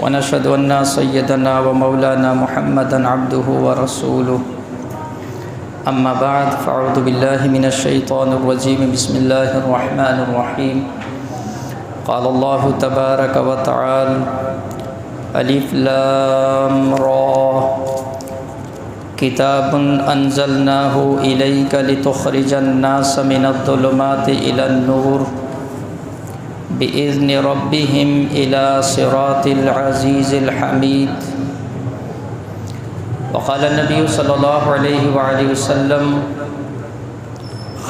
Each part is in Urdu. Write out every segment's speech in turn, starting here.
ونشهد أن سيدنا ومولانا محمدا عبده ورسوله أما بعد فأعوذ بالله من الشيطان الرجيم بسم الله الرحمن الرحيم قال الله تبارك وتعالى ألف لام را كتاب أنزلناه إليك لتخرج الناس من الظلمات إلى النور بإذن ربهم إلى صراط العزيز الحميد وقال النبي صلى الله عليه وآله وسلم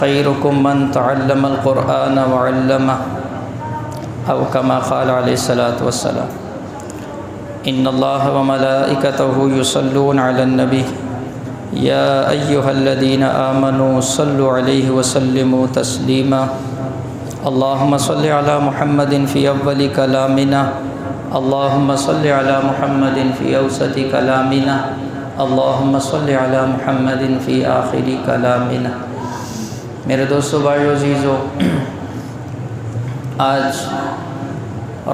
خيركم من تعلم القرآن وعلمه أو كما قال عليه الصلاة والسلام إن الله وملائكته يصلون على النبي يا أيها الذين آمنوا صلوا عليه وسلموا تسليما اللهم صل على محمد في أول كلامنا اللهم صل على محمد في أوسط كلامنا اللهم صل على محمد في آخر كلامنا۔ میرے دوستو بھائیو عزیزو، آج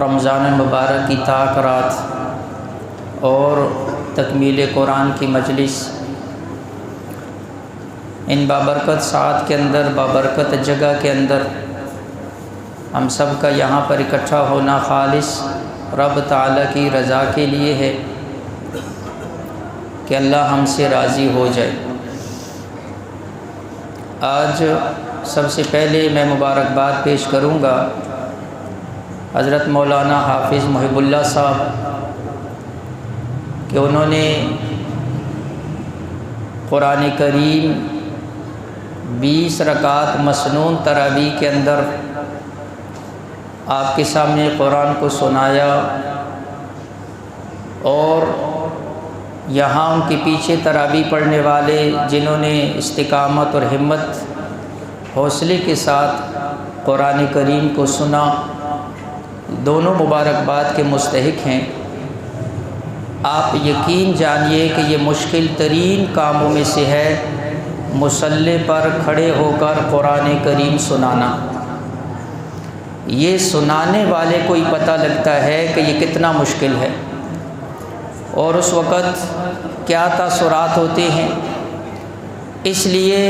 رمضان مبارک کی طاق رات اور تکمیل قرآن کی مجلس، ان بابرکت ساعت کے اندر، بابرکت جگہ کے اندر ہم سب کا یہاں پر اکٹھا ہونا خالص رب تعالیٰ کی رضا کے لیے ہے کہ اللہ ہم سے راضی ہو جائے۔ آج سب سے پہلے میں مبارکباد پیش کروں گا حضرت مولانا حافظ محب اللہ صاحب کہ انہوں نے قرآن کریم 20 رکعت مسنون تراویح کے اندر آپ کے سامنے قرآن کو سنایا، اور یہاں ان کے پیچھے تراویح پڑھنے والے جنہوں نے استقامت اور ہمت حوصلے کے ساتھ قرآن کریم کو سنا، دونوں مبارکباد کے مستحق ہیں۔ آپ یقین جانیے کہ یہ مشکل ترین کاموں میں سے ہے، مصلی پر کھڑے ہو کر قرآن کریم سنانا۔ یہ سنانے والے کو ہی پتہ لگتا ہے کہ یہ کتنا مشکل ہے، اور اس وقت کیا تاثرات ہوتے ہیں۔ اس لیے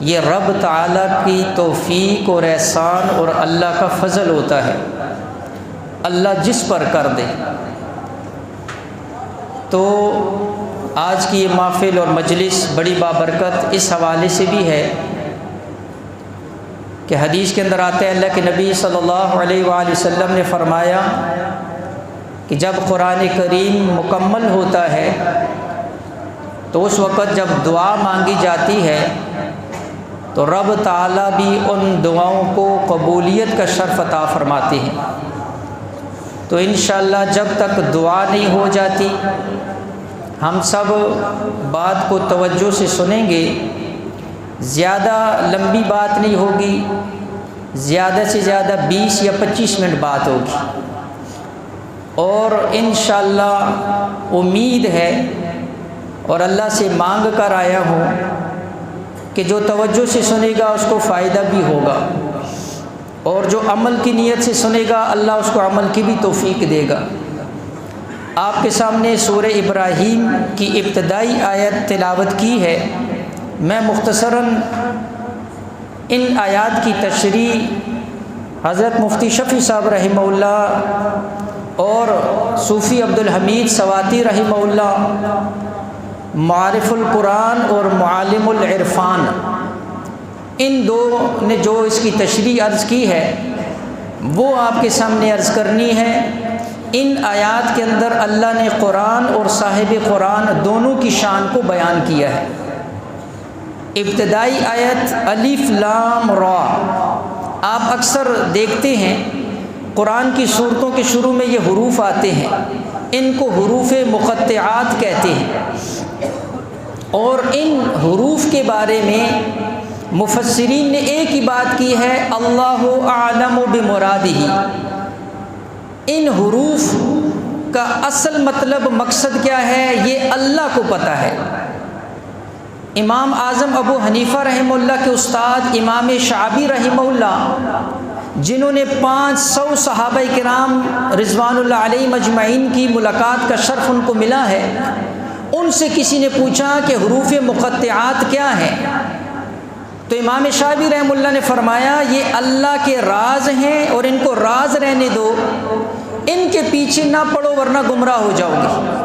یہ رب تعالیٰ کی توفیق اور احسان اور اللہ کا فضل ہوتا ہے، اللہ جس پر کر دے۔ تو آج کی یہ محفل اور مجلس بڑی بابرکت اس حوالے سے بھی ہے کہ حدیث کے اندر آتا ہے، اللہ کے نبی صلی اللہ علیہ وآلہ وسلم نے فرمایا کہ جب قرآن کریم مکمل ہوتا ہے تو اس وقت جب دعا مانگی جاتی ہے تو رب تعالیٰ بھی ان دعاؤں کو قبولیت کا شرف عطا فرماتے ہیں۔ تو انشاءاللہ جب تک دعا نہیں ہو جاتی، ہم سب بات کو توجہ سے سنیں گے، زیادہ لمبی بات نہیں ہوگی، زیادہ سے زیادہ 20 یا 25 منٹ بات ہوگی، اور انشاءاللہ امید ہے اور اللہ سے مانگ کر آیا ہوں کہ جو توجہ سے سنے گا اس کو فائدہ بھی ہوگا، اور جو عمل کی نیت سے سنے گا اللہ اس کو عمل کی بھی توفیق دے گا۔ آپ کے سامنے سورہ ابراہیم کی ابتدائی آیت تلاوت کی ہے۔ میں مختصراً ان آیات کی تشریح حضرت مفتی شفیع صاحب رحمہ اللہ اور صوفی عبدالحمید سواتی رحمہ اللہ، معارف القرآن اور معالم العرفان، ان دو نے جو اس کی تشریح عرض کی ہے وہ آپ کے سامنے عرض کرنی ہے۔ ان آیات کے اندر اللہ نے قرآن اور صاحب قرآن دونوں کی شان کو بیان کیا ہے۔ ابتدائی آیت الف لام را، آپ اکثر دیکھتے ہیں قرآن کی صورتوں کے شروع میں یہ حروف آتے ہیں، ان کو حروف مقطعات کہتے ہیں، اور ان حروف کے بارے میں مفسرین نے ایک ہی بات کی ہے، اللہ اعلم بمرادہ۔ ان حروف کا اصل مطلب مقصد کیا ہے یہ اللہ کو پتہ ہے۔ امام اعظم ابو حنیفہ رحمہ اللہ کے استاد امام شعبی رحمہ اللہ جنہوں نے 500 صحابہ کرام رضوان اللہ علیہم اجمعین کی ملاقات کا شرف ان کو ملا ہے، ان سے کسی نے پوچھا کہ حروف مقطعات کیا ہیں؟ تو امام شافعی رحمہ اللہ نے فرمایا یہ اللہ کے راز ہیں اور ان کو راز رہنے دو، ان کے پیچھے نہ پڑو ورنہ گمراہ ہو جاؤ گے۔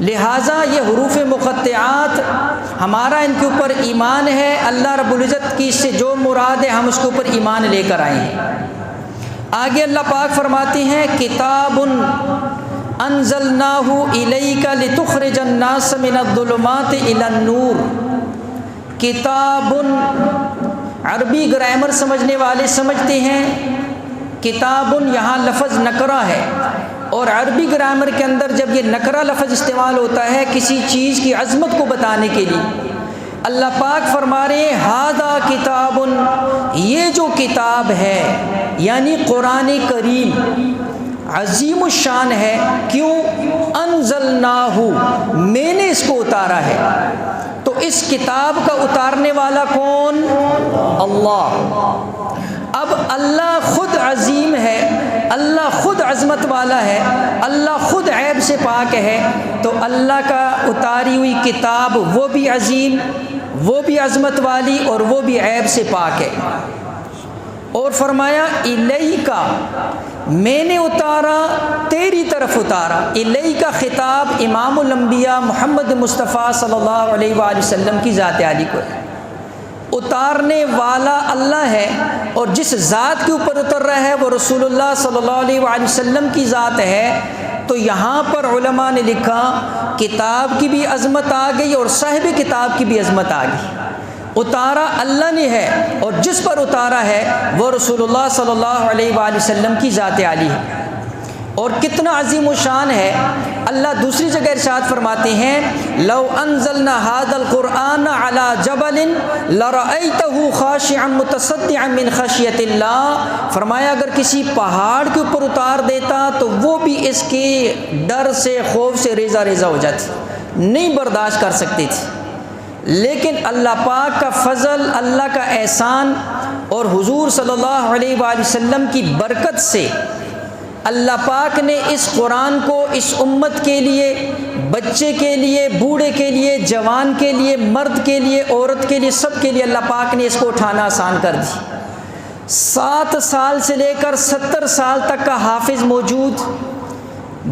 لہٰذا یہ حروف مقطعات ہمارا ان کے اوپر ایمان ہے، اللہ رب العزت کی سے جو مراد ہے ہم اس کے اوپر ایمان لے کر آئے ہیں۔ آگے اللہ پاک فرماتے ہیں کتاب انزلناہ الیک لتخرج الناس من الظلمات الی النور۔ کتاب، عربی گرامر سمجھنے والے سمجھتے ہیں کتاب یہاں لفظ نکرہ ہے، اور عربی گرامر کے اندر جب یہ نکرہ لفظ استعمال ہوتا ہے کسی چیز کی عظمت کو بتانے کے لیے، اللہ پاک فرما رہے ہیں ھذا کتاب، یہ جو کتاب ہے یعنی قرآن کریم عظیم الشان ہے۔ کیوں؟ انزلناہ، میں نے اس کو اتارا ہے۔ تو اس کتاب کا اتارنے والا کون؟ اللہ۔ اب اللہ خود عظیم ہے، اللہ خود عظمت والا ہے، اللہ خود عیب سے پاک ہے، تو اللہ کا اتاری ہوئی کتاب وہ بھی عظیم، وہ بھی عظمت والی اور وہ بھی عیب سے پاک ہے۔ اور فرمایا الیکا، میں نے اتارا تیری طرف اتارا۔ الیکا خطاب امام الانبیاء محمد مصطفیٰ صلی اللہ علیہ وآلہ وسلم کی ذات عالی کو ہے۔ اتارنے والا اللہ ہے، اور جس ذات کے اوپر اتر رہا ہے وہ رسول اللہ صلی اللہ علیہ وآلہ وسلم کی ذات ہے۔ تو یہاں پر علماء نے لکھا کتاب کی بھی عظمت آ گئی اور صاحب کتاب کی بھی عظمت آ گئی۔ اتارا اللہ نے ہے اور جس پر اتارا ہے وہ رسول اللہ صلی اللہ علیہ وآلہ وسلم کی ذات عالی ہے۔ اور کتنا عظیم و شان ہے، اللہ دوسری جگہ ارشاد فرماتے ہیں لو انزلنا هذا القرآن على جبل لرأيته خاشعا متصدعا من خشیۃ اللہ۔ فرمایا اگر کسی پہاڑ کے اوپر اتار دیتا تو وہ بھی اس کے ڈر سے خوف سے ریزہ ریزہ ہو جاتی، نہیں برداشت کر سکتی تھی۔ لیکن اللہ پاک کا فضل، اللہ کا احسان اور حضور صلی اللہ علیہ وآلہ وسلم کی برکت سے اللہ پاک نے اس قرآن کو اس امت کے لیے، بچے کے لیے، بوڑھے کے لیے، جوان کے لیے، مرد کے لیے، عورت کے لیے، سب کے لیے اللہ پاک نے اس کو اٹھانا آسان کر دی۔ 7 سال سے لے کر 70 سال تک کا حافظ موجود،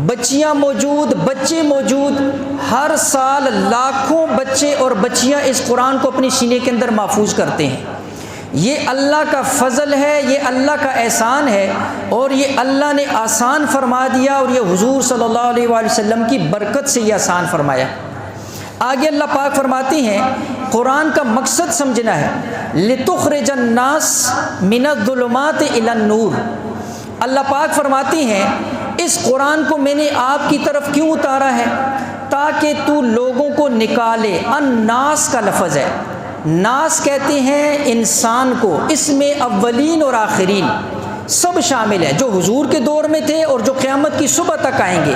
بچیاں موجود، بچے موجود، ہر سال لاکھوں بچے اور بچیاں اس قرآن کو اپنی سینے کے اندر محفوظ کرتے ہیں۔ یہ اللہ کا فضل ہے، یہ اللہ کا احسان ہے، اور یہ اللہ نے آسان فرما دیا، اور یہ حضور صلی اللہ علیہ وآلہ وسلم کی برکت سے یہ آسان فرمایا۔ آگے اللہ پاک فرماتے ہیں قرآن کا مقصد سمجھنا ہے لتخرج الناس من الظلمات الی النور۔ اللہ پاک فرماتے ہیں اس قرآن کو میں نے آپ کی طرف کیوں اتارا ہے؟ تاکہ تو لوگوں کو نکالے۔ الناس کا لفظ ہے، ناس کہتے ہیں انسان کو، اس میں اولین اور آخرین سب شامل ہیں، جو حضور کے دور میں تھے اور جو قیامت کی صبح تک آئیں گے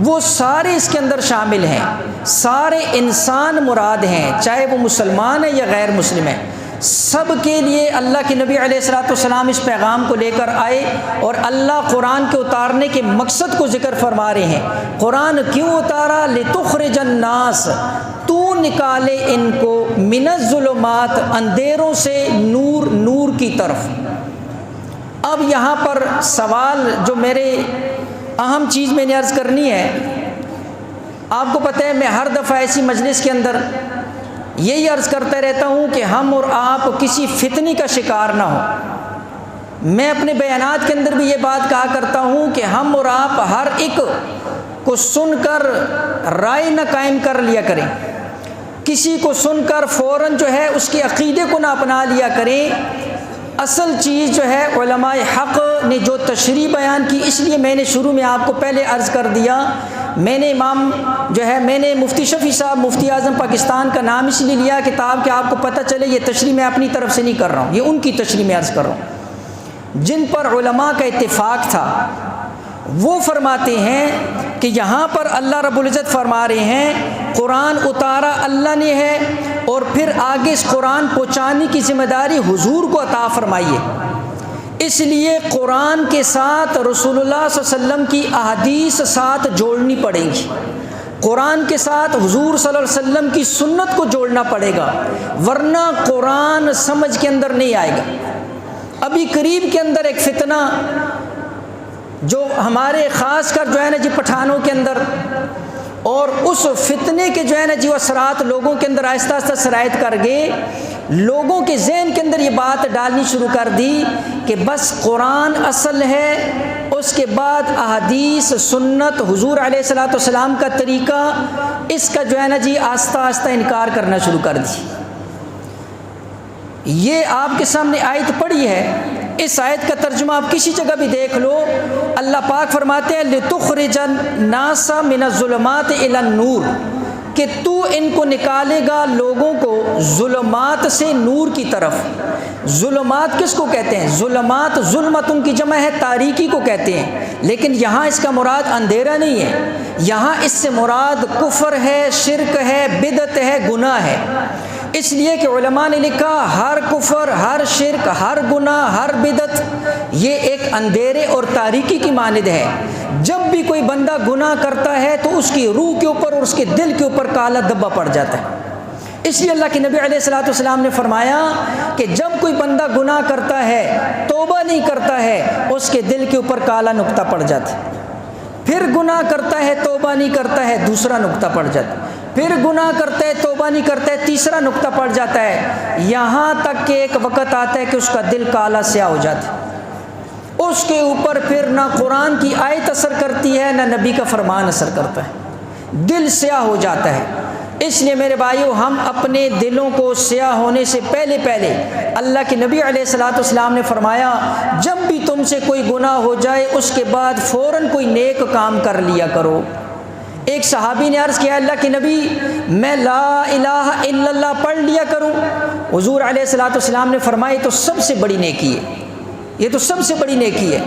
وہ سارے اس کے اندر شامل ہیں۔ سارے انسان مراد ہیں، چاہے وہ مسلمان ہیں یا غیر مسلم ہیں، سب کے لیے اللہ کے نبی علیہ الصلوۃ والسلام اس پیغام کو لے کر آئے، اور اللہ قرآن کے اتارنے کے مقصد کو ذکر فرما رہے ہیں۔ قرآن کیوں اتارا؟ لتخرج الناس، تو نکالے ان کو، من الظلمات، اندھیروں سے، نور، نور کی طرف۔ اب یہاں پر سوال جو میرے اہم چیز میں نے عرض کرنی ہے، آپ کو پتہ ہے میں ہر دفعہ ایسی مجلس کے اندر یہی عرض کرتا رہتا ہوں کہ ہم اور آپ کسی فتنی کا شکار نہ ہوں۔ میں اپنے بیانات کے اندر بھی یہ بات کہا کرتا ہوں کہ ہم اور آپ ہر ایک کو سن کر رائے نہ قائم کر لیا کریں، کسی کو سن کر فوراً جو ہے اس کے عقیدے کو نہ اپنا لیا کریں۔ اصل چیز جو ہے علماء حق نے جو تشریح بیان کی، اس لیے میں نے شروع میں آپ کو پہلے عرض کر دیا، میں نے مفتی شفیع صاحب مفتی اعظم پاکستان کا نام اس لیے لیا کتاب کہ آپ کو پتہ چلے یہ تشریح میں اپنی طرف سے نہیں کر رہا ہوں، یہ ان کی تشریح میں عرض کر رہا ہوں۔ جن پر علماء کا اتفاق تھا وہ فرماتے ہیں کہ یہاں پر اللہ رب العزت فرما رہے ہیں قرآن اتارا اللہ نے ہے، اور پھر آگے اس قرآن پہنچانے کی ذمہ داری حضور کو عطا فرمائیے۔ اس لیے قرآن کے ساتھ رسول اللہ صلی اللہ علیہ وسلم کی احادیث ساتھ جوڑنی پڑیں گی، قرآن کے ساتھ حضور صلی اللہ علیہ وسلم کی سنت کو جوڑنا پڑے گا، ورنہ قرآن سمجھ کے اندر نہیں آئے گا۔ ابھی قریب کے اندر ایک فتنہ جو ہمارے خاص کر جو ہے نا جی پٹھانوں کے اندر، اور اس فتنے کے جو ہے نا جی اثرات لوگوں کے اندر آہستہ آہستہ سرایت کر گئے، لوگوں کے ذہن کے اندر یہ بات ڈالنی شروع کر دی کہ بس قرآن اصل ہے، اس کے بعد احادیث سنت حضور علیہ الصلوۃ والسلام کا طریقہ، اس کا جو ہے نا جی آہستہ آہستہ انکار کرنا شروع کر دی۔ یہ آپ کے سامنے آیت پڑھی ہے، اس آیت کا ترجمہ آپ کسی جگہ بھی دیکھ لو، اللہ پاک فرماتے ہیں لِتُخْرِجَ النَّاسَ مِنَ الظُّلُمَاتِ إِلَى النُّورِ، کہ تو ان کو نکالے گا لوگوں کو ظلمات سے نور کی طرف۔ ظلمات کس کو کہتے ہیں؟ ظلمات ظلمتن کی جمع ہے، تاریکی کو کہتے ہیں، لیکن یہاں اس کا مراد اندھیرا نہیں ہے، یہاں اس سے مراد کفر ہے، شرک ہے، بدعت ہے، گناہ ہے۔ اس لیے کہ علماء نے لکھا ہر کفر، ہر شرک، ہر گناہ، ہر بدعت یہ ایک اندھیرے اور تاریکی کی مانند ہے۔ جب بھی کوئی بندہ گناہ کرتا ہے تو اس کی روح کے اوپر اور اس کے دل کے اوپر کالا دھبا پڑ جاتا ہے۔ اس لیے اللہ کے نبی علیہ الصلوۃ والسلام نے فرمایا کہ جب کوئی بندہ گناہ کرتا ہے، توبہ نہیں کرتا ہے، اس کے دل کے اوپر کالا نقطہ پڑ جاتا ہے، پھر گناہ کرتا ہے، توبہ نہیں کرتا ہے، دوسرا نقطہ پڑ جاتا ہے، پھر گناہ کرتا ہے، توبہ نہیں کرتا ہے، تیسرا نقطہ پڑ جاتا ہے، یہاں تک کہ ایک وقت آتا ہے کہ اس کا دل کالا سیاہ ہو جاتا ہے، اس کے اوپر پھر نہ قرآن کی آیت اثر کرتی ہے، نہ نبی کا فرمان اثر کرتا ہے، دل سیاہ ہو جاتا ہے۔ اس لیے میرے بھائیو، ہم اپنے دلوں کو سیاہ ہونے سے پہلے اللہ کے نبی علیہ الصلوۃ والسلام نے فرمایا جب بھی تم سے کوئی گناہ ہو جائے اس کے بعد فوراً کوئی نیک کام کر لیا کرو۔ ایک صحابی نے عرض کیا اللہ کے نبی میں لا الہ الا اللہ پڑھ لیا کروں؟ حضور علیہ الصلوۃ والسلام نے فرمایا یہ تو سب سے بڑی نیکی ہے، یہ تو سب سے بڑی نیکی ہے۔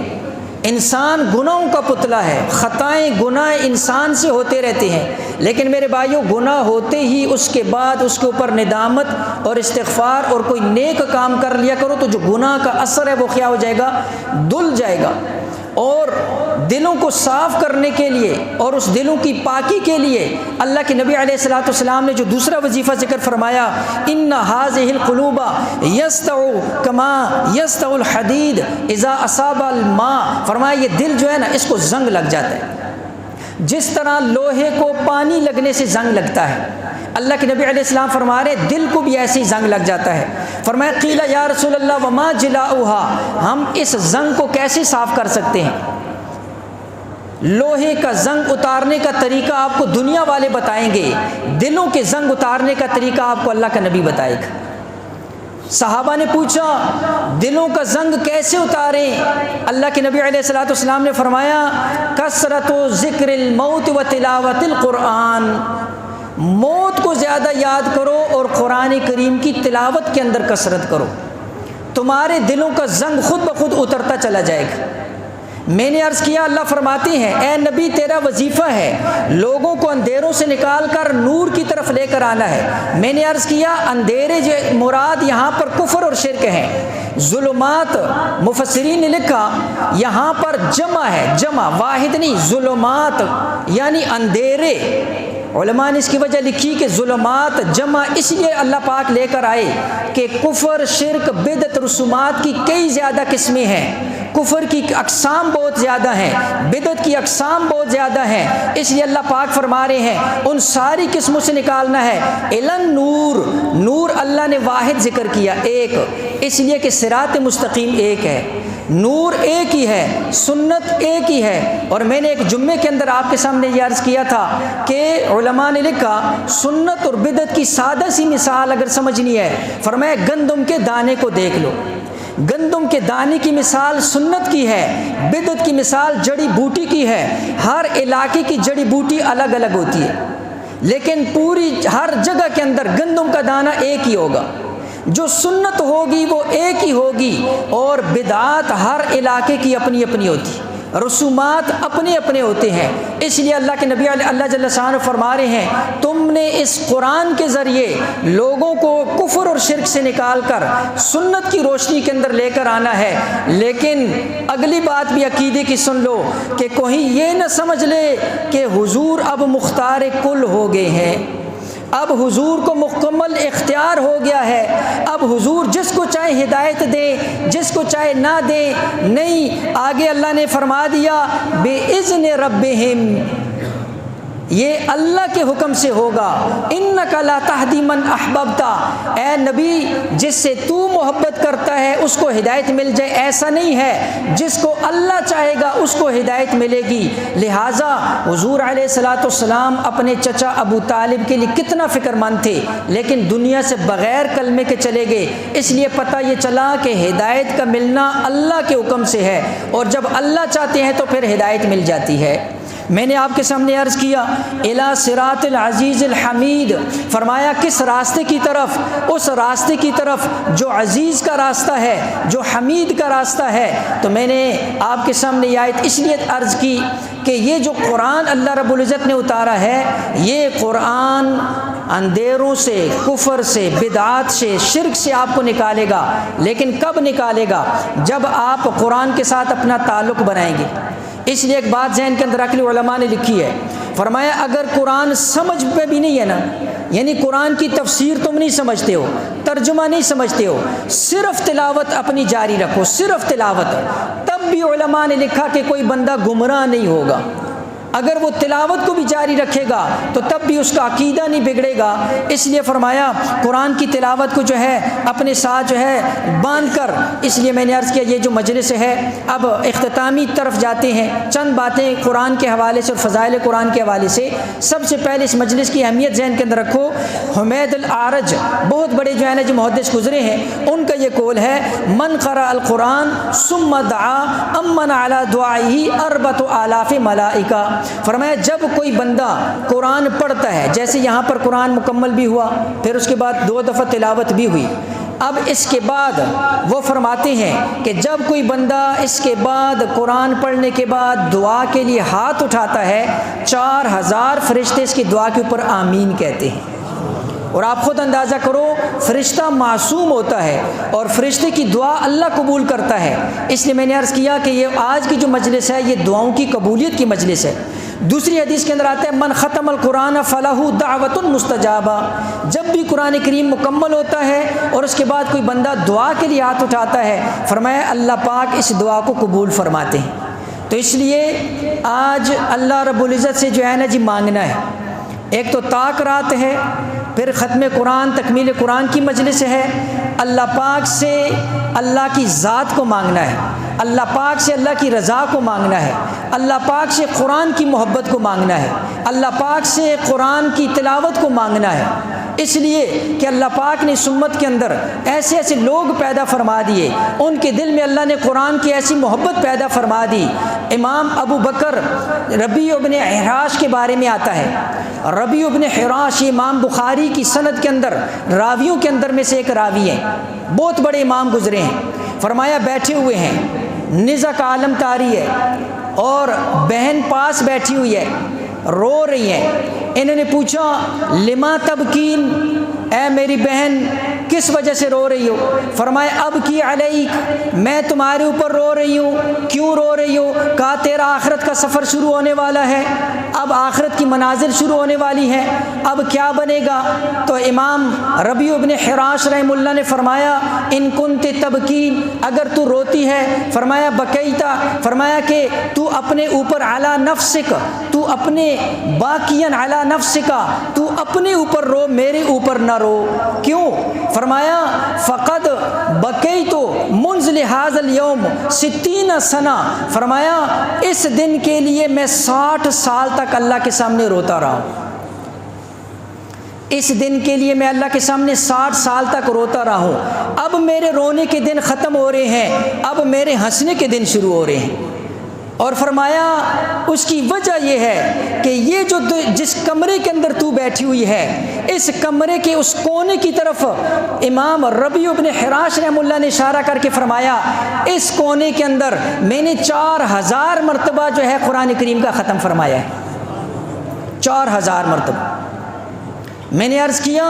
انسان گناہوں کا پتلا ہے، خطائیں گناہ انسان سے ہوتے رہتے ہیں، لیکن میرے بھائیوں گناہ ہوتے ہی اس کے بعد اس کے اوپر ندامت اور استغفار اور کوئی نیک کام کر لیا کرو تو جو گناہ کا اثر ہے وہ کیا ہو جائے گا؟ دھل جائے گا۔ اور دلوں کو صاف کرنے کے لیے اور اس دلوں کی پاکی کے لیے اللہ کے نبی علیہ الصلوۃ والسلام نے جو دوسرا وظیفہ ذکر فرمایا ان هذه القلوب يستع كما يستع الحديد اذا اصاب الماء، فرمایا یہ دل جو ہے نا اس کو زنگ لگ جاتا ہے، جس طرح لوہے کو پانی لگنے سے زنگ لگتا ہے، اللہ کے نبی علیہ السلام فرما رہے دل کو بھی ایسی زنگ لگ جاتا ہے۔ فرمایا قیل یا رسول اللہ وما جلاؤها، ہم اس زنگ کو کیسے صاف کر سکتے ہیں؟ لوہے کا زنگ اتارنے کا طریقہ آپ کو دنیا والے بتائیں گے، دلوں کے زنگ اتارنے کا طریقہ آپ کو اللہ کا نبی بتائے گا۔ صحابہ نے پوچھا دلوں کا زنگ کیسے اتاریں؟ اللہ کے نبی علیہ الصلوۃ والسلام نے فرمایا کثرت ذکر الموت و تلاوت القرآن، موت کو زیادہ یاد کرو اور قرآن کریم کی تلاوت کے اندر کثرت کرو، تمہارے دلوں کا زنگ خود بخود اترتا چلا جائے گا۔ میں نے عرض کیا اللہ فرماتے ہیں اے نبی تیرا وظیفہ ہے لوگوں کو اندھیروں سے نکال کر نور کی طرف لے کر آنا ہے۔ میں نے عرض کیا اندھیرے جو مراد یہاں پر کفر اور شرک ہیں، ظلمات مفسرین نے لکھا یہاں پر جمع ہے، جمع واحد نہیں، ظلمات یعنی اندھیرے۔ علماء نے اس کی وجہ لکھی کہ ظلمات جمع اس لیے اللہ پاک لے کر آئے کہ کفر شرک بدعت رسومات کی کئی زیادہ قسمیں ہیں، کفر کی اقسام بہت زیادہ ہیں، بدعت کی اقسام بہت زیادہ ہیں، اس لیے اللہ پاک فرما رہے ہیں ان ساری قسموں سے نکالنا ہے۔ الن نور، نور اللہ نے واحد ذکر کیا ایک، اس لیے کہ صراط مستقیم ایک ہے، نور ایک ہی ہے، سنت ایک ہی ہے۔ اور میں نے ایک جمعے کے اندر آپ کے سامنے یہ عرض کیا تھا کہ علماء نے لکھا سنت اور بدعت کی سادہ سی مثال اگر سمجھنی ہے، فرمایا گندم کے دانے کو دیکھ لو، گندم کے دانے کی مثال سنت کی ہے، بدعت کی مثال جڑی بوٹی کی ہے۔ ہر علاقے کی جڑی بوٹی الگ الگ ہوتی ہے، لیکن پوری ہر جگہ کے اندر گندم کا دانہ ایک ہی ہوگا، جو سنت ہوگی وہ ایک ہی ہوگی، اور بدعات ہر علاقے کی اپنی اپنی ہوتی ہے۔ رسومات اپنے اپنے ہوتے ہیں۔ اس لیے اللہ کے نبی اللہ جل شانہ فرما رہے ہیں تم نے اس قرآن کے ذریعے لوگوں کو کفر اور شرک سے نکال کر سنت کی روشنی کے اندر لے کر آنا ہے۔ لیکن اگلی بات بھی عقیدے کی سن لو کہ کوئی یہ نہ سمجھ لے کہ حضور اب مختار کل ہو گئے ہیں، اب حضور کو مکمل اختیار ہو گیا ہے، اب حضور جس کو چاہے ہدایت دے جس کو چاہے نہ دے۔ نہیں، آگے اللہ نے فرما دیا بِإِذْنِ رَبِّهِمْ، یہ اللہ کے حکم سے ہوگا۔ اِنَّكَ لَا تَهْدِي مَنْ أَحْبَبْتَ، اے نبی جس سے تو محبت کرتا ہے اس کو ہدایت مل جائے، ایسا نہیں ہے، جس کو اللہ چاہے گا اس کو ہدایت ملے گی۔ لہٰذا حضور علیہ الصلاۃ والسلام اپنے چچا ابو طالب کے لیے کتنا فکر مند تھے، لیکن دنیا سے بغیر کلمے کے چلے گئے۔ اس لیے پتہ یہ چلا کہ ہدایت کا ملنا اللہ کے حکم سے ہے، اور جب اللہ چاہتے ہیں تو پھر ہدایت مل جاتی ہے۔ میں نے آپ کے سامنے عرض کیا الی صراط العزیز الحمید، فرمایا کس راستے کی طرف؟ اس راستے کی طرف جو عزیز کا راستہ ہے، جو حمید کا راستہ ہے۔ تو میں نے آپ کے سامنے یہ آیت اس لیے عرض کی کہ یہ جو قرآن اللہ رب العزت نے اتارا ہے، یہ قرآن اندھیروں سے، کفر سے، بدعات سے، شرک سے آپ کو نکالے گا۔ لیکن کب نکالے گا؟ جب آپ قرآن کے ساتھ اپنا تعلق بنائیں گے۔ اس لیے ایک بات ذہن کے اندر رکھ لی، علماء نے لکھی ہے، فرمایا اگر قرآن سمجھ پہ بھی نہیں ہے نا، یعنی قرآن کی تفسیر تم نہیں سمجھتے ہو، ترجمہ نہیں سمجھتے ہو، صرف تلاوت اپنی جاری رکھو، صرف تلاوت، تب بھی علماء نے لکھا کہ کوئی بندہ گمراہ نہیں ہوگا۔ اگر وہ تلاوت کو بھی جاری رکھے گا تو تب بھی اس کا عقیدہ نہیں بگڑے گا۔ اس لیے فرمایا قرآن کی تلاوت کو جو ہے اپنے ساتھ جو ہے باندھ کر، اس لیے میں نے عرض کیا یہ جو مجلس ہے اب اختتامی طرف جاتے ہیں، چند باتیں قرآن کے حوالے سے اور فضائل قرآن کے حوالے سے۔ سب سے پہلے اس مجلس کی اہمیت ذہن کے اندر رکھو، حمید الاعرج بہت بڑے جو ہے نا جو محدث گزرے ہیں، ان کا یہ قول ہے من قرأ القرآن ثم دعا امن علی دعائه 4,000 ملائکہ، فرمایا جب کوئی بندہ قرآن پڑھتا ہے، جیسے یہاں پر قرآن مکمل بھی ہوا، پھر اس کے بعد 2 دفعہ تلاوت بھی ہوئی، اب اس کے بعد وہ فرماتے ہیں کہ جب کوئی بندہ اس کے بعد قرآن پڑھنے کے بعد دعا کے لیے ہاتھ اٹھاتا ہے، 4,000 فرشتے اس کی دعا کے اوپر آمین کہتے ہیں۔ اور آپ خود اندازہ کرو، فرشتہ معصوم ہوتا ہے اور فرشتے کی دعا اللہ قبول کرتا ہے۔ اس لیے میں نے عرض کیا کہ یہ آج کی جو مجلس ہے یہ دعاؤں کی قبولیت کی مجلس ہے۔ دوسری حدیث کے اندر آتا ہے من ختم القرآن فلہ دعوت مستجابہ، جب بھی قرآن کریم مکمل ہوتا ہے اور اس کے بعد کوئی بندہ دعا کے لیے ہاتھ اٹھاتا ہے، فرمایا اللہ پاک اس دعا کو قبول فرماتے ہیں۔ تو اس لیے آج اللہ رب العزت سے جو ہے نا جی مانگنا ہے، ایک تو طاق رات ہے، پھر ختم قرآن تکمیل قرآن کی مجلس ہے، اللہ پاک سے اللہ کی ذات کو مانگنا ہے، اللہ پاک سے اللہ کی رضا کو مانگنا ہے، اللہ پاک سے قرآن کی محبت کو مانگنا ہے، اللہ پاک سے قرآن کی تلاوت کو مانگنا ہے۔ اس لیے کہ اللہ پاک نے اس امت کے اندر ایسے ایسے لوگ پیدا فرما دیے، ان کے دل میں اللہ نے قرآن کی ایسی محبت پیدا فرما دی۔ امام ابو بکر ربیع بن حراش کے بارے میں آتا ہے، ربیع بن حراش امام بخاری کی سند کے اندر راویوں کے اندر میں سے ایک راوی ہیں، بہت بڑے امام گزرے ہیں۔ فرمایا بیٹھے ہوئے ہیں، نزع کا عالم طاری ہے اور بہن پاس بیٹھی ہوئی ہے، رو رہی ہیں۔ انہوں نے پوچھا لما تبکین، اے میری بہن کس وجہ سے رو رہی ہو؟ فرمایا اب کی علیک، میں تمہارے اوپر رو رہی ہوں۔ کیوں رو رہی ہو؟ کہا تیرا آخرت کا سفر شروع ہونے والا ہے، اب آخرت کی منازل شروع ہونے والی ہیں، اب کیا بنے گا؟ تو امام ربیع بن حراش رحمہ اللہ نے فرمایا ان کنت تبکین، اگر تو روتی ہے، فرمایا بکیتا، فرمایا کہ تو اپنے اوپر علی نفسک، تو اپنے باقیاً علی نفسک، تو اپنے اوپر رو، میرے اوپر نہ رو۔ کیوں؟ فرمایا فقد بکیت منذ لهذا اليوم 60 سنہ، فرمایا اس دن کے لیے میں 60 سال تک اللہ کے سامنے روتا رہا ہوں، اس دن کے لیے میں اللہ کے سامنے 60 سال تک روتا رہا ہوں۔ اب میرے رونے کے دن ختم ہو رہے ہیں، اب میرے ہنسنے کے دن شروع ہو رہے ہیں۔ اور فرمایا اس کی وجہ یہ ہے کہ یہ جو جس کمرے کے اندر تو بیٹھی ہوئی ہے، اس کمرے کے اس کونے کی طرف امام ربیع بن حراش رحمہ اللہ نے اشارہ کر کے فرمایا اس کونے کے اندر میں نے 4000 مرتبہ جو ہے قرآن کریم کا ختم فرمایا ہے، 4000 مرتبہ۔ میں نے عرض کیا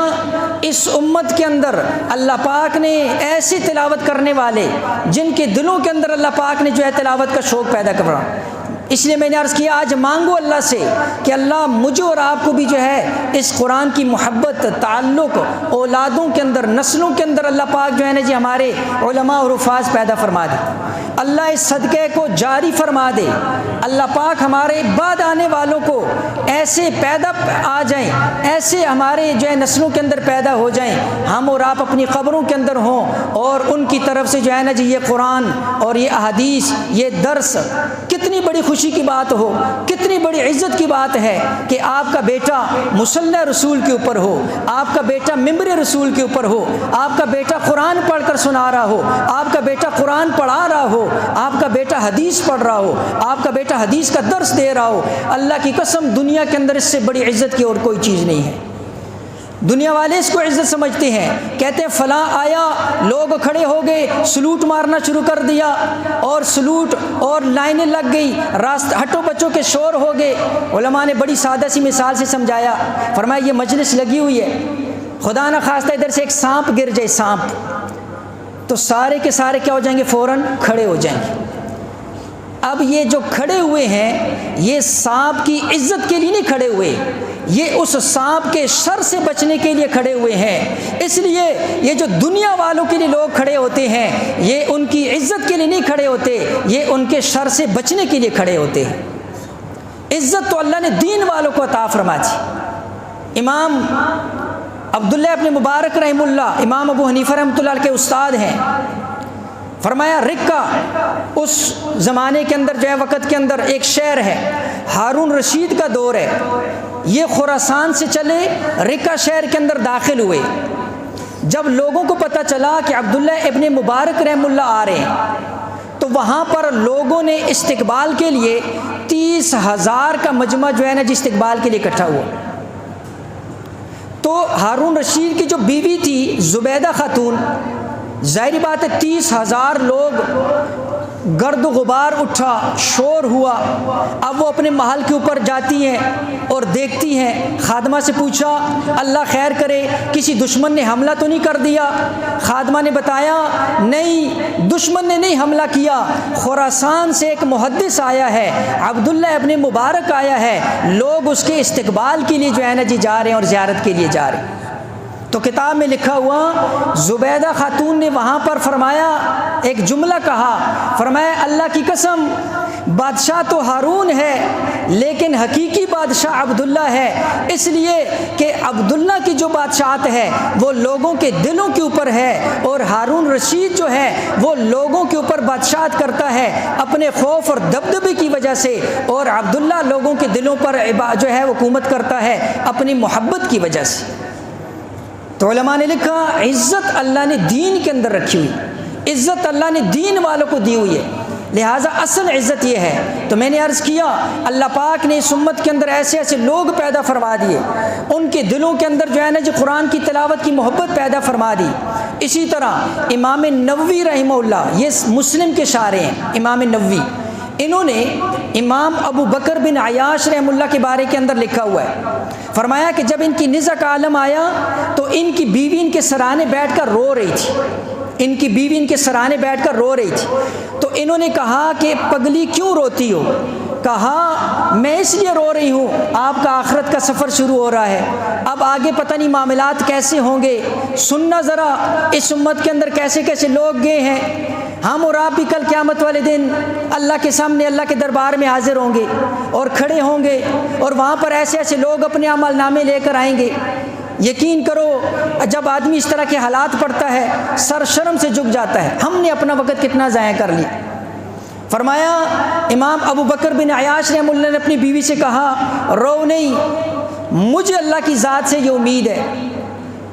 اس امت کے اندر اللہ پاک نے ایسے تلاوت کرنے والے جن کے دلوں کے اندر اللہ پاک نے جو ہے تلاوت کا شوق پیدا کرا، اس لیے میں نے عرض کیا آج مانگو اللہ سے کہ اللہ مجھے اور آپ کو بھی جو ہے اس قرآن کی محبت، تعلق اولادوں کے اندر، نسلوں کے اندر اللہ پاک جو ہے نا جی ہمارے علماء اور حفاظ پیدا فرما دے، اللہ اس صدقے کو جاری فرما دے، اللہ پاک ہمارے بعد آنے والوں کو ایسے پیدا آ جائیں، ایسے ہمارے جو ہے نسلوں کے اندر پیدا ہو جائیں، ہم اور آپ اپنی قبروں کے اندر ہوں اور ان کی طرف سے جو ہے نا جی یہ قرآن اور یہ احادیث، یہ درس، کتنی بڑی خوشی کی بات ہو، کتنی بڑی عزت کی بات ہے کہ آپ کا بیٹا مصلی رسول کے اوپر ہو، آپ کا بیٹا ممبر رسول کے اوپر ہو، آپ کا بیٹا قرآن پڑھ کر سنا رہا ہو، آپ کا بیٹا قرآن پڑھا رہا ہو، آپ کا بیٹا حدیث پڑھ رہا ہو، آپ کا بیٹا حدیث کا درس دے رہا ہو۔ اللہ کی قسم دنیا کے اندر اس سے بڑی عزت کی اور کوئی چیز نہیں ہے۔ دنیا والے اس کو عزت سمجھتے ہیں، کہتے ہیں فلاں آیا، لوگ کھڑے ہو گئے، سلوٹ مارنا شروع کر دیا اور سلوٹ اور لائنیں لگ گئی، ہٹو بچوں کے شور ہو گئے۔ علماء نے بڑی سادہ سی مثال سے سمجھایا، فرمایا یہ مجلس لگی ہوئی ہے، خدا نہ خواستہ ادھر سے ایک سانپ گر جائے، سانپ، تو سارے کے سارے کیا ہو جائیں گے؟ فوراً کھڑے ہو جائیں گے۔ اب یہ جو کھڑے ہوئے ہیں یہ سانپ کی عزت کے لیے نہیں کھڑے ہوئے، یہ اس سانپ کے شر سے بچنے کے لیے کھڑے ہوئے ہیں۔ اس لیے یہ جو دنیا والوں کے لیے لوگ کھڑے ہوتے ہیں یہ ان کی عزت کے لیے نہیں کھڑے ہوتے، یہ ان کے شر سے بچنے کے لیے کھڑے ہوتے ہیں۔ عزت تو اللہ نے دین والوں کو عطا فرما دی۔ امام عبداللہ ابن مبارک رحمہ اللہ، امام ابو حنیفہ رحمۃ اللہ علیہ کے استاد ہیں، فرمایا رکہ اس زمانے کے اندر جو ہے وقت کے اندر ایک شہر ہے، ہارون رشید کا دور ہے، یہ خراسان سے چلے رکہ شہر کے اندر داخل ہوئے۔ جب لوگوں کو پتہ چلا کہ عبداللہ ابن مبارک رحمہ اللہ آ رہے ہیں تو وہاں پر لوگوں نے استقبال کے لیے 30,000 کا مجمع جو ہے نا جی استقبال کے لیے اکٹھا ہوا۔ تو ہارون رشید کی جو بیوی تھی زبیدہ خاتون، ظاہری بات ہے 30,000 لوگ، گرد و غبار اٹھا، شور ہوا۔ اب وہ اپنے محل کے اوپر جاتی ہیں اور دیکھتی ہیں، خادمہ سے پوچھا اللہ خیر کرے کسی دشمن نے حملہ تو نہیں کر دیا؟ خادمہ نے بتایا نہیں، دشمن نے نہیں حملہ کیا، خراسان سے ایک محدث آیا ہے، عبداللہ ابن مبارک آیا ہے، لوگ اس کے استقبال کے لیے جو ہے نا جی جا رہے ہیں اور زیارت کے لیے جا رہے ہیں۔ تو کتاب میں لکھا ہوا زبیدہ خاتون نے وہاں پر فرمایا، ایک جملہ کہا، فرمایا اللہ کی قسم بادشاہ تو ہارون ہے لیکن حقیقی بادشاہ عبداللہ ہے، اس لیے کہ عبداللہ کی جو بادشاہت ہے وہ لوگوں کے دلوں کے اوپر ہے، اور ہارون رشید جو ہے وہ لوگوں کے اوپر بادشاہت کرتا ہے اپنے خوف اور دبدبے کی وجہ سے، اور عبداللہ لوگوں کے دلوں پر جو ہے حکومت کرتا ہے اپنی محبت کی وجہ سے۔ تو علماء نے لکھا عزت اللہ نے دین کے اندر رکھی ہوئی، عزت اللہ نے دین والوں کو دی ہوئی ہے، لہٰذا اصل عزت یہ ہے۔ تو میں نے عرض کیا اللہ پاک نے اس امت کے اندر ایسے ایسے لوگ پیدا فرما دیے، ان کے دلوں کے اندر جو ہے نا جو قرآن کی تلاوت کی محبت پیدا فرما دی۔ اسی طرح امام نووی رحمہ اللہ، یہ مسلم کے شارح ہیں امام نووی، انہوں نے امام ابو بکر بن عیاش رحمہ اللہ کے بارے کے اندر لکھا ہوا ہے، فرمایا کہ جب ان کی نزع کا عالم آیا تو ان کی بیوی ان کے سرانے بیٹھ کر رو رہی تھی، ان کی بیوی ان کے سرانے بیٹھ کر رو رہی تھی۔ تو انہوں نے کہا کہ پگلی کیوں روتی ہو؟ کہا میں اس لیے رو رہی ہوں آپ کا آخرت کا سفر شروع ہو رہا ہے، اب آگے پتہ نہیں معاملات کیسے ہوں گے، سننا ذرا اس امت کے اندر کیسے کیسے لوگ گئے ہیں، ہم اور آپ بھی کل قیامت والے دن اللہ کے سامنے اللہ کے دربار میں حاضر ہوں گے اور کھڑے ہوں گے، اور وہاں پر ایسے ایسے لوگ اپنے عمل نامے لے کر آئیں گے۔ یقین کرو جب آدمی اس طرح کے حالات پڑتا ہے سر شرم سے جھک جاتا ہے، ہم نے اپنا وقت کتنا ضائع کر لیا۔ فرمایا امام ابو بکر بن عیاش رحمہ اللہ نے اپنی بیوی سے کہا رو نہیں، مجھے اللہ کی ذات سے یہ امید ہے،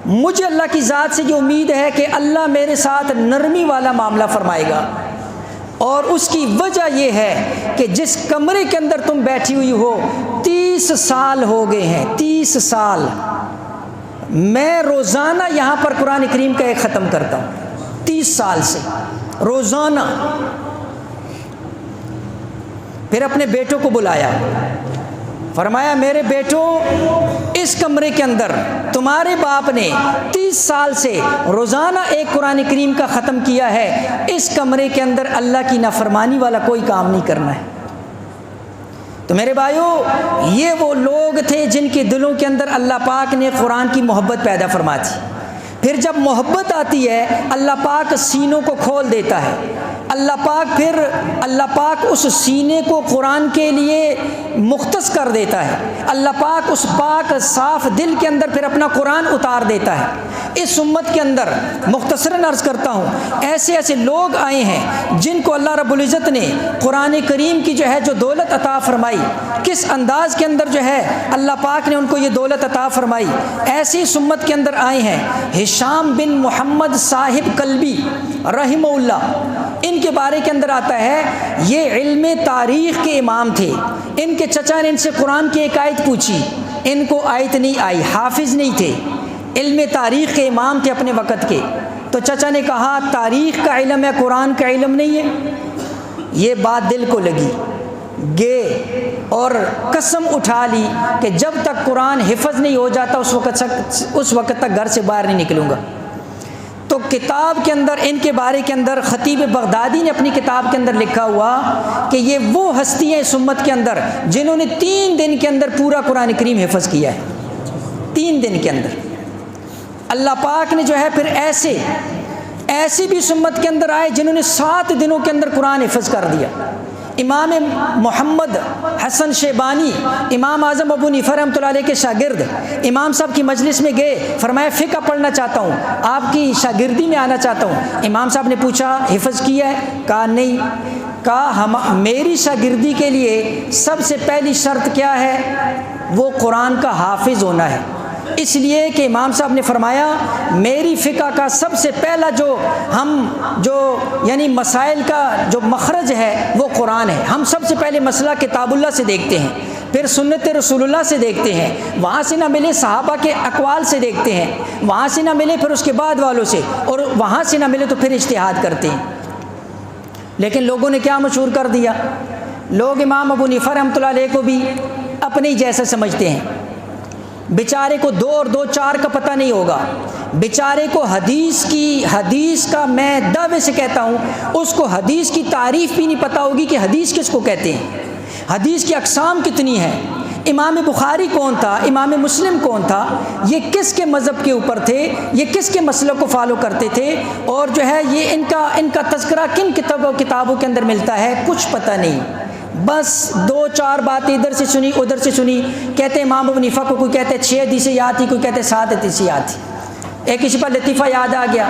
مجھے اللہ کی ذات سے یہ امید ہے کہ اللہ میرے ساتھ نرمی والا معاملہ فرمائے گا، اور اس کی وجہ یہ ہے کہ جس کمرے کے اندر تم بیٹھی ہوئی ہو 30 سال ہو گئے ہیں، 30 سال میں روزانہ یہاں پر قرآن کریم کا ایک ختم کرتا ہوں، 30 سال سے روزانہ۔ پھر اپنے بیٹوں کو بلایا، فرمایا میرے بیٹوں، اس کمرے کے اندر تمہارے باپ نے 30 سال سے روزانہ ایک قرآن کریم کا ختم کیا ہے، اس کمرے کے اندر اللہ کی نافرمانی والا کوئی کام نہیں کرنا ہے۔ تو میرے بھائیوں، یہ وہ لوگ تھے جن کے دلوں کے اندر اللہ پاک نے قرآن کی محبت پیدا فرما دی۔ پھر جب محبت آتی ہے اللہ پاک سینوں کو کھول دیتا ہے، اللہ پاک اس سینے کو قرآن کے لیے مختص کر دیتا ہے، اللہ پاک اس پاک صاف دل کے اندر پھر اپنا قرآن اتار دیتا ہے۔ اس امت کے اندر مختصراً عرض کرتا ہوں، ایسے ایسے لوگ آئے ہیں جن کو اللہ رب العزت نے قرآن کریم کی جو دولت عطا فرمائی، کس انداز کے اندر اللہ پاک نے ان کو یہ دولت عطا فرمائی۔ ایسی اس امت کے اندر آئے ہیں ہشام بن محمد صاحب کلبی رحمہ اللہ، ان کے بارے کے اندر آتا ہے یہ علم تاریخ کے امام تھے۔ ان کے چچا نے ان سے قرآن کی ایک آیت پوچھی، ان کو آیت نہیں آئی، حافظ نہیں تھے، علم تاریخ کے امام تھے اپنے وقت کے۔ تو چچا نے کہا تاریخ کا علم ہے، قرآن کا علم نہیں ہے۔ یہ بات دل کو لگی، گئے اور قسم اٹھا لی کہ جب تک قرآن حفظ نہیں ہو جاتا اس وقت تک گھر سے باہر نہیں نکلوں گا۔ تو کتاب کے اندر ان کے بارے کے اندر خطیب بغدادی نے اپنی کتاب کے اندر لکھا ہوا کہ یہ وہ ہستی ہیں اس امت کے اندر جنہوں نے 3 دن کے اندر پورا قرآن کریم حفظ کیا ہے۔ 3 دن کے اندر اللہ پاک نے پھر ایسے بھی اس امت کے اندر آئے جنہوں نے 7 دنوں کے اندر قرآن حفظ کر دیا۔ امام محمد حسن شیبانی، امام اعظم ابو حنیفہ رحمۃ اللہ علیہ کے شاگرد، امام صاحب کی مجلس میں گئے، فرمایا فقہ پڑھنا چاہتا ہوں، آپ کی شاگردی میں آنا چاہتا ہوں۔ امام صاحب نے پوچھا حفظ کیا ہے؟ کہا نہیں۔ کہا میری شاگردی کے لیے سب سے پہلی شرط کیا ہے؟ وہ قرآن کا حافظ ہونا ہے، اس لیے کہ امام صاحب نے فرمایا میری فقہ کا سب سے پہلا یعنی مسائل کا جو مخرج ہے وہ قرآن ہے۔ ہم سب سے پہلے مسئلہ کتاب اللہ سے دیکھتے ہیں، پھر سنت رسول اللہ سے دیکھتے ہیں، وہاں سے نہ ملے صحابہ کے اقوال سے دیکھتے ہیں، وہاں سے نہ ملے پھر اس کے بعد والوں سے، اور وہاں سے نہ ملے تو پھر اجتہاد کرتے ہیں۔ لیکن لوگوں نے کیا مشہور کر دیا؟ لوگ امام ابو حنیفہ رحمۃ اللہ علیہ کو بھی اپنے جیسا سمجھتے ہیں۔ بیچارے کو 2 اور 2 4 کا پتہ نہیں ہوگا، بیچارے کو حدیث کا میں دعوے سے کہتا ہوں اس کو حدیث کی تعریف بھی نہیں پتہ ہوگی کہ حدیث کس کو کہتے ہیں، حدیث کی اقسام کتنی ہیں، امام بخاری کون تھا، امام مسلم کون تھا، یہ کس کے مذہب کے اوپر تھے، یہ کس کے مسلک کو فالو کرتے تھے، اور یہ ان کا تذکرہ کن کتابوں کے اندر ملتا ہے، کچھ پتہ نہیں۔ بس 2 4 باتیں ادھر سے سنی ادھر سے سنی، کہتے امام ابو حنیفہ کو کوئی کہتے 6 حدیثیں یاد تھی، کوئی کہتے 7 حدیثیں یاد تھی۔ ایک کسی پر لطیفہ یاد آ گیا،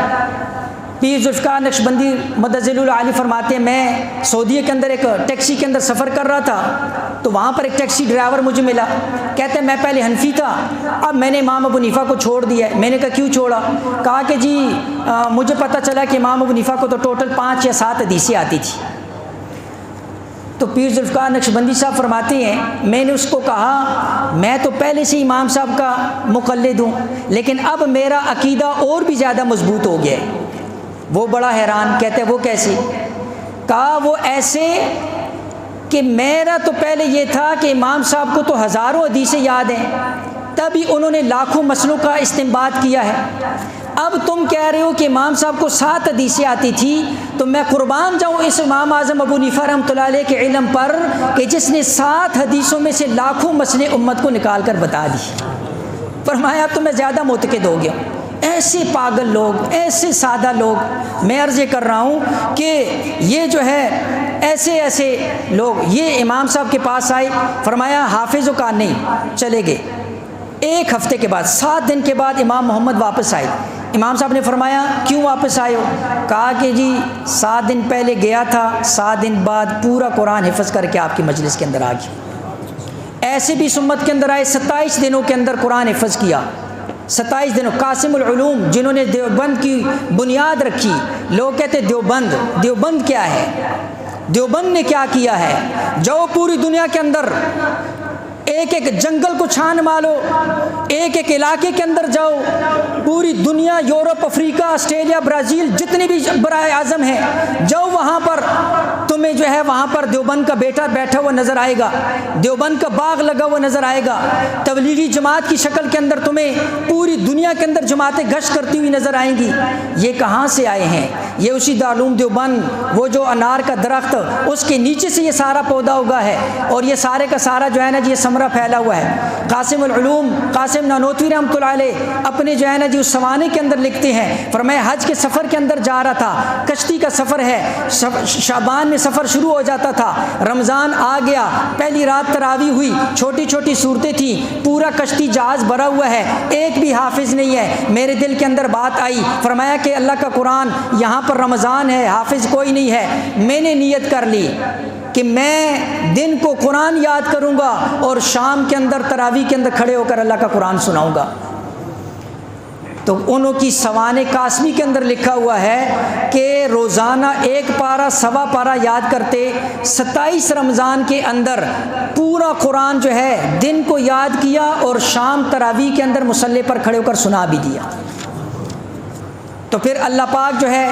پیر ذوالفقار نقشبندی مدظل العالی فرماتے ہیں میں سعودیہ کے اندر ایک ٹیکسی کے اندر سفر کر رہا تھا، تو وہاں پر ایک ٹیکسی ڈرائیور مجھے ملا، کہتے ہیں میں پہلے حنفی تھا، اب میں نے امام ابو حنیفہ کو چھوڑ دیا ہے۔ میں نے کہا کیوں چھوڑا؟ کہا کہ جی مجھے پتہ چلا کہ امام ابو حنیفہ کو تو ٹوٹل 5 یا 7 حدیثیں آتی تھی۔ تو پیر ذوالفقار نقشبندی صاحب فرماتے ہیں میں نے اس کو کہا میں تو پہلے سے امام صاحب کا مقلد ہوں، لیکن اب میرا عقیدہ اور بھی زیادہ مضبوط ہو گیا ہے۔ وہ بڑا حیران، کہتے ہیں وہ کیسے؟ کہا وہ ایسے کہ میرا تو پہلے یہ تھا کہ امام صاحب کو تو ہزاروں حدیثیں یاد ہیں، تبھی انہوں نے لاکھوں مسئلوں کا استنباط کیا ہے۔ اب تم کہہ رہے ہو کہ امام صاحب کو 7 حدیثیں آتی تھی، تو میں قربان جاؤں اس امام اعظم ابو حنیفہ رحمۃ اللہ علیہ کے علم پر کہ جس نے 7 حدیثوں میں سے لاکھوں مسئلے امت کو نکال کر بتا دی۔ فرمایا اب تو میں زیادہ معتقد ہو گیا۔ ایسے پاگل لوگ، ایسے سادہ لوگ، میں عرض یہ کر رہا ہوں کہ یہ ایسے لوگ یہ امام صاحب کے پاس آئے، فرمایا حافظ کا نہیں، چلے گئے۔ 1 ہفتے کے بعد 7 دن کے بعد امام محمد واپس آئے۔ امام صاحب نے فرمایا کیوں واپس آئے ہو؟ کہا کہ جی 7 دن پہلے گیا تھا، 7 دن بعد پورا قرآن حفظ کر کے آپ کی مجلس کے اندر آ گیا۔ ایسے بھی سمت کے اندر آئے، 27 دنوں کے اندر قرآن حفظ کیا۔ 27 دنوں قاسم العلوم جنہوں نے دیوبند کی بنیاد رکھی۔ لوگ کہتے دیوبند کیا ہے؟ دیوبند نے کیا کیا ہے، جو پوری دنیا کے اندر ایک ایک جنگل کو چھان مارو، ایک ایک علاقے کے اندر جاؤ، پوری دنیا، یورپ، افریقہ، آسٹریلیا، برازیل، جتنے بھی برائے اعظم ہیں، جاؤ وہاں پر تمہیں جو ہے وہاں پر دیوبند کا بیٹا بیٹھا ہوا نظر آئے گا، دیوبند کا باغ لگا ہوا نظر آئے گا، تبلیغی جماعت کی شکل کے اندر تمہیں پوری دنیا کے اندر جماعتیں گشت کرتی ہوئی نظر آئیں گی۔ یہ کہاں سے آئے ہیں؟ یہ اسی دارالعلوم دیوبند، وہ جو انار کا درخت، اس کے نیچے سے یہ سارا پودا اگا ہے، اور یہ سارے کا سارا جو ہے نا جی یہ ثمرہ پھیلا ہوا ہے۔ قاسم العلوم قاسم نانوتوی رحمۃ اللہ علیہ اپنے جو ہے نا جی اس سوانے کے اندر لکھتے ہیں، فرمایا حج کے سفر کے اندر جا رہا تھا، کشتی کا سفر ہے، شعبان میں سفر شروع ہو جاتا تھا، رمضان آ گیا، پہلی رات تراویح ہوئی، چھوٹی چھوٹی صورتیں تھیں، پورا کشتی جہاز بھرا ہوا ہے، ایک بھی حافظ نہیں ہے۔ میرے دل کے اندر بات آئی، فرمایا کہ اللہ کا قرآن یہاں پر رمضان ہے، حافظ کوئی نہیں ہے۔ میں نے نیت کر لی کہ میں دن کو قرآن یاد کروں گا اور شام کے اندر تراویح کے اندر کھڑے ہو کر اللہ کا قرآن سناؤں گا۔ تو انہوں کی سوانح قاسمی کے اندر لکھا ہوا ہے کہ روزانہ 1 پارہ سوا پارہ یاد کرتے، 27 رمضان کے اندر پورا قرآن جو ہے دن کو یاد کیا اور شام تراویح کے اندر مصلی پر کھڑے ہو کر سنا بھی دیا۔ تو پھر اللہ پاک جو ہے،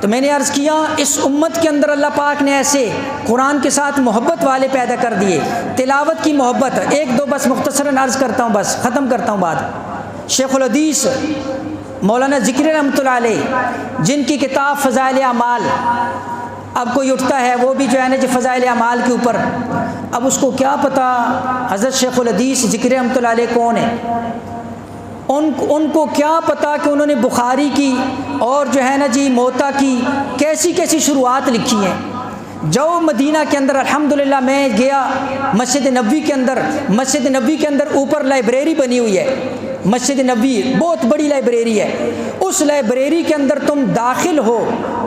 تو میں نے عرض کیا اس امت کے اندر اللہ پاک نے ایسے قرآن کے ساتھ محبت والے پیدا کر دیے، تلاوت کی محبت۔ ایک دو بس مختصراً عرض کرتا ہوں، بس ختم کرتا ہوں بات۔ شیخ الحدیث مولانا ذکری رحمۃ اللہ علیہ، جن کی کتاب فضائل اعمال، اب کوئی اٹھتا ہے وہ بھی جو ہے نا جی فضائل اعمال کے اوپر، اب اس کو کیا پتہ حضرت شیخ الحدیث ذکری رحمۃ اللہ علیہ کون ہے، ان کو کیا پتا کہ انہوں نے بخاری کی اور جو ہے نا جی موطا کی کیسی کیسی شروعات لکھی ہیں۔ جو مدینہ کے اندر الحمدللہ میں گیا، مسجد نبوی کے اندر اوپر لائبریری بنی ہوئی ہے، مسجد نبوی بہت بڑی لائبریری ہے، اس لائبریری کے اندر تم داخل ہو،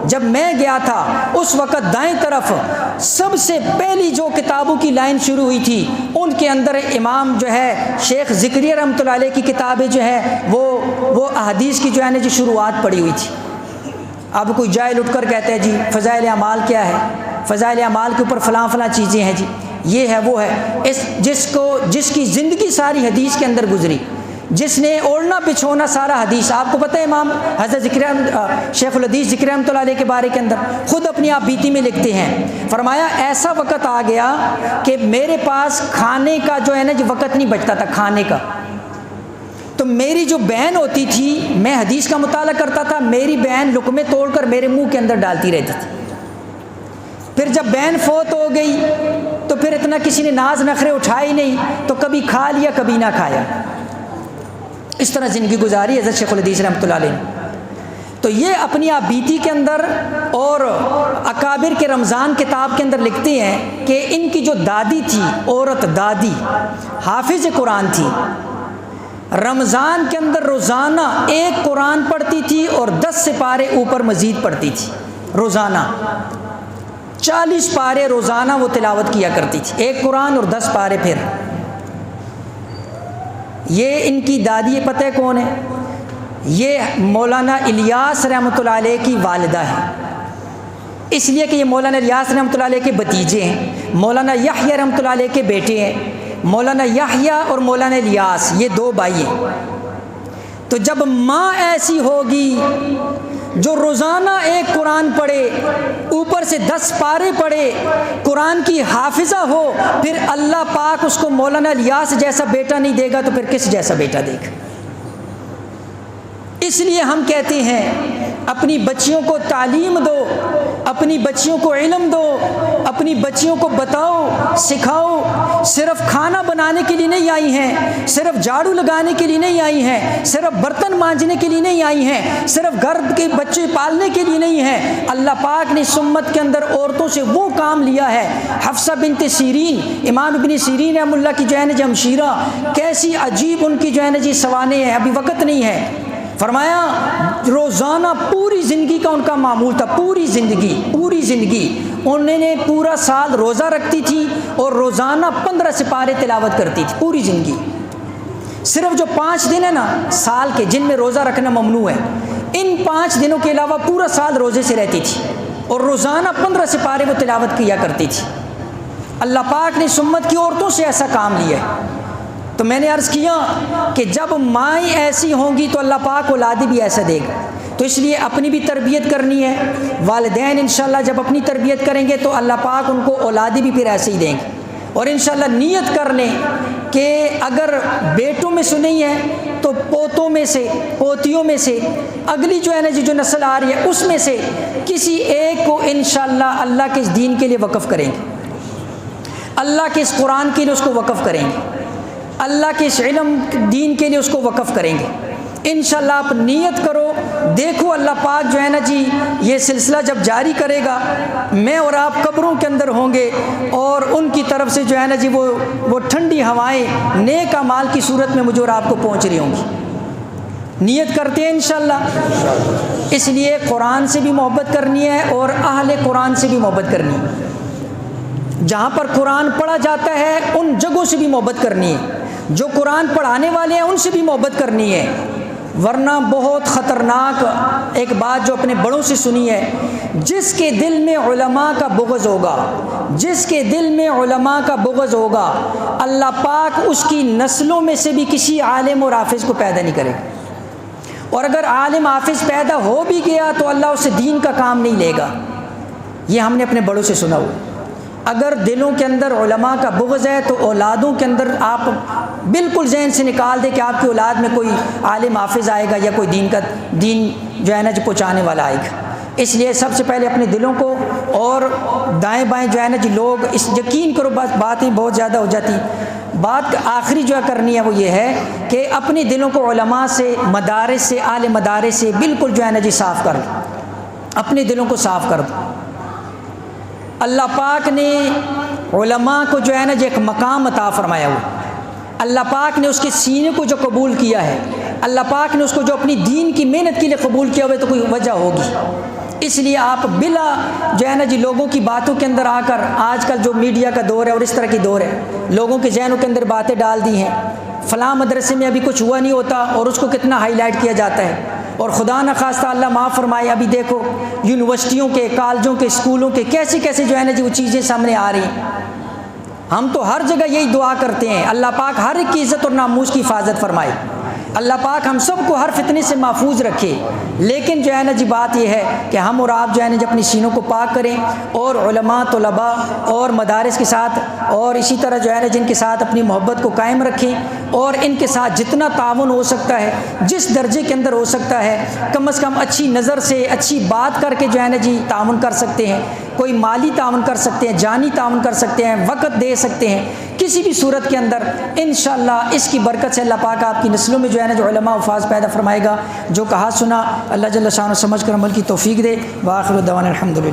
جب میں گیا تھا اس وقت دائیں طرف سب سے پہلی جو کتابوں کی لائن شروع ہوئی تھی، ان کے اندر امام جو ہے شیخ ذکری رحمۃ اللہ علیہ کی کتابیں جو ہے وہ احادیث کی جو ہے نا جی شروعات پڑی ہوئی تھی۔ اب کوئی جائل اٹھ کر کہتے ہیں جی فضائل اعمال کیا ہے، فضائل اعمال کے اوپر فلاں فلاں چیزیں ہیں جی، یہ ہے وہ ہے، جس کی زندگی ساری حدیث کے اندر گزری، جس نے اوڑھنا بچھونا سارا حدیث۔ آپ کو پتہ ہے امام حضرت شیخ الحدیث ذکری رحمۃ اللہ علیہ کے بارے کے اندر خود اپنی آپ بیتی میں لکھتے ہیں، فرمایا ایسا وقت آ گیا کہ میرے پاس کھانے کا جو ہے نا جی وقت نہیں بچتا تھا کھانے کا، تو میری جو بہن ہوتی تھی، میں حدیث کا مطالعہ کرتا تھا، میری بہن لقمے توڑ کر میرے منہ کے اندر ڈالتی رہتی تھی۔ پھر جب بہن فوت ہو گئی تو پھر اتنا کسی نے ناز نخرے اٹھائے ہی نہیں، تو کبھی کھا لیا کبھی نہ کھایا، اس طرح زندگی گزاری حضرت شیخ الحدیث رحمۃ اللہ علیہ۔ تو یہ اپنی آپ بیتی کے اندر اور اکابر کے رمضان کتاب کے اندر لکھتے ہیں کہ ان کی جو دادی تھی، عورت دادی حافظ قرآن تھی، رمضان کے اندر روزانہ 1 قرآن پڑھتی تھی اور 10 سپارے اوپر مزید پڑھتی تھی، روزانہ 40 پارے روزانہ وہ تلاوت کیا کرتی تھی، 1 قرآن اور 10 پارے۔ پھر یہ ان کی دادی پتہ کون ہے؟ یہ مولانا الیاس رحمۃ اللہ علیہ کی والدہ ہے، اس لیے کہ یہ مولانا الیاس رحمۃ اللہ علیہ کے بھتیجے ہیں، مولانا یحییٰ رحمۃ اللہ علیہ کے بیٹے ہیں، مولانا یحییٰ اور مولانا الیاس یہ 2 بھائی ہیں۔ تو جب ماں ایسی ہوگی جو روزانہ 1 قرآن پڑھے، اوپر سے 10 پارے پڑھے، قرآن کی حافظہ ہو، پھر اللہ پاک اس کو مولانا الیاس جیسا بیٹا نہیں دے گا تو پھر کس جیسا بیٹا دے گا؟ اس لیے ہم کہتے ہیں اپنی بچیوں کو تعلیم دو، اپنی بچیوں کو علم دو، اپنی بچیوں کو بتاؤ، سکھاؤ۔ صرف کھانا بنانے کے لیے نہیں آئی ہیں، صرف جھاڑو لگانے کے لیے نہیں آئی ہیں، صرف برتن مانجنے کے لیے نہیں آئی ہیں، صرف گھر کے بچے پالنے کے لیے نہیں ہیں۔ اللہ پاک نے اس امت کے اندر عورتوں سے وہ کام لیا ہے۔ حفصہ بنت سیرین، امام ابن سیرین رحمہ اللہ کی جو ہے نا جی ہمشیرہ، کیسی عجیب ان کی جو ہے نا جی سوانح ہیں، ابھی وقت نہیں ہے۔ فرمایا روزانہ پوری زندگی کا ان کا معمول تھا، پوری زندگی انہوں نے پورا سال روزہ رکھتی تھی اور روزانہ 15 سپارے تلاوت کرتی تھی پوری زندگی۔ صرف جو 5 دن ہے نا سال کے جن میں روزہ رکھنا ممنوع ہے، ان 5 دنوں کے علاوہ پورا سال روزے سے رہتی تھی، اور روزانہ 15 سپارے وہ تلاوت کیا کرتی تھی۔ اللہ پاک نے اس امت کی عورتوں سے ایسا کام لیا ہے۔ تو میں نے عرض کیا کہ جب مائیں ایسی ہوں گی تو اللہ پاک اولادیں بھی ایسا دے گا، تو اس لیے اپنی بھی تربیت کرنی ہے۔ والدین انشاءاللہ جب اپنی تربیت کریں گے تو اللہ پاک ان کو اولادیں بھی پھر ایسے ہی دیں گے۔ اور انشاءاللہ نیت کر لیں کہ اگر بیٹوں میں سے نہیں ہے تو پوتوں میں سے، پوتیوں میں سے، اگلی جو ہے نا جو نسل آ رہی ہے اس میں سے کسی ایک کو انشاءاللہ اللہ کے اس دین کے لیے وقف کریں گے، اللہ کے اس قرآن کے لیے اس کو وقف کریں گے، اللہ کے اس علم دین کے لیے اس کو وقف کریں گے۔ انشاءاللہ آپ نیت کرو، دیکھو اللہ پاک جو ہے نا جی یہ سلسلہ جب جاری کرے گا، میں اور آپ قبروں کے اندر ہوں گے اور ان کی طرف سے جو ہے نا جی وہ ٹھنڈی ہوائیں نیک اعمال کی صورت میں مجھے اور آپ کو پہنچ رہی ہوں گی۔ نیت کرتے ہیں انشاءاللہ۔ اس لیے قرآن سے بھی محبت کرنی ہے اور اہل قرآن سے بھی محبت کرنی ہے۔ جہاں پر قرآن پڑھا جاتا ہے ان جگہوں سے بھی محبت کرنی ہے، جو قرآن پڑھانے والے ہیں ان سے بھی محبت کرنی ہے، ورنہ بہت خطرناک ایک بات جو اپنے بڑوں سے سنی ہے، جس کے دل میں علماء کا بغض ہوگا، جس کے دل میں علماء کا بغض ہوگا، اللہ پاک اس کی نسلوں میں سے بھی کسی عالم اور حافظ کو پیدا نہیں کرے گا، اور اگر عالم حافظ پیدا ہو بھی گیا تو اللہ اسے دین کا کام نہیں لے گا۔ یہ ہم نے اپنے بڑوں سے سنا ہو۔ اگر دلوں کے اندر علماء کا بغض ہے تو اولادوں کے اندر آپ بالکل ذہن سے نکال دیں کہ آپ کی اولاد میں کوئی عالم حافظ آئے گا یا کوئی دین جو ہے نا جو پہنچانے والا آئے گا۔ اس لیے سب سے پہلے اپنے دلوں کو، اور دائیں بائیں جو ہے نا جی لوگ اس یقین کرو باتیں بہت زیادہ ہو جاتی، بات آخری جو کرنی ہے وہ یہ ہے کہ اپنے دلوں کو علماء سے، مدارس سے، اعلی مدارس سے بالکل جو ہے نا جی صاف کر دو، اپنے دلوں کو صاف کر دو۔ اللہ پاک نے علماء کو جو ہے نا جو ایک مقام عطا فرمایا ہوا، اللہ پاک نے اس کے سینے کو جو قبول کیا ہے، اللہ پاک نے اس کو جو اپنی دین کی محنت کے لیے قبول کیا ہوا ہے، تو کوئی وجہ ہوگی۔ اس لیے آپ بلا جو ہے نا جی لوگوں کی باتوں کے اندر آ کر، آج کل جو میڈیا کا دور ہے اور اس طرح کی دور ہے، لوگوں کے ذہنوں کے اندر باتیں ڈال دی ہیں، فلاں مدرسے میں ابھی کچھ ہوا نہیں ہوتا اور اس کو کتنا ہائی لائٹ کیا جاتا ہے، اور خدا نہ خواستہ اللہ معاف فرمائے ابھی دیکھو یونیورسٹیوں کے، کالجوں کے، اسکولوں کے کیسے کیسے جو ہے نا جی وہ چیزیں سامنے آ رہی ہیں۔ ہم تو ہر جگہ یہی دعا کرتے ہیں اللہ پاک ہر ایک کی عزت اور ناموس کی حفاظت فرمائے، اللہ پاک ہم سب کو ہر فتنے سے محفوظ رکھے۔ لیکن جو ہے نا جی بات یہ ہے کہ ہم اور آپ جو ہے نا جی اپنی سینوں کو پاک کریں، اور علماء، طلباء اور مدارس کے ساتھ، اور اسی طرح جو ہے نا جن کے ساتھ اپنی محبت کو قائم رکھیں، اور ان کے ساتھ جتنا تعاون ہو سکتا ہے، جس درجے کے اندر ہو سکتا ہے، کم از کم اچھی نظر سے، اچھی بات کر کے جو ہے نا جی تعاون کر سکتے ہیں، کوئی مالی تعاون کر سکتے ہیں، جانی تعاون کر سکتے ہیں، وقت دے سکتے ہیں، کسی بھی صورت کے اندر انشاءاللہ اس کی برکت سے اللہ پاک آپ کی نسلوں میں جو ہے نا جو علماء حفاظ پیدا فرمائے گا۔ جو کہا سنا اللہ جل شانہ سمجھ کر عمل کی توفیق دے۔ وآخر دعوانا الحمدللہ۔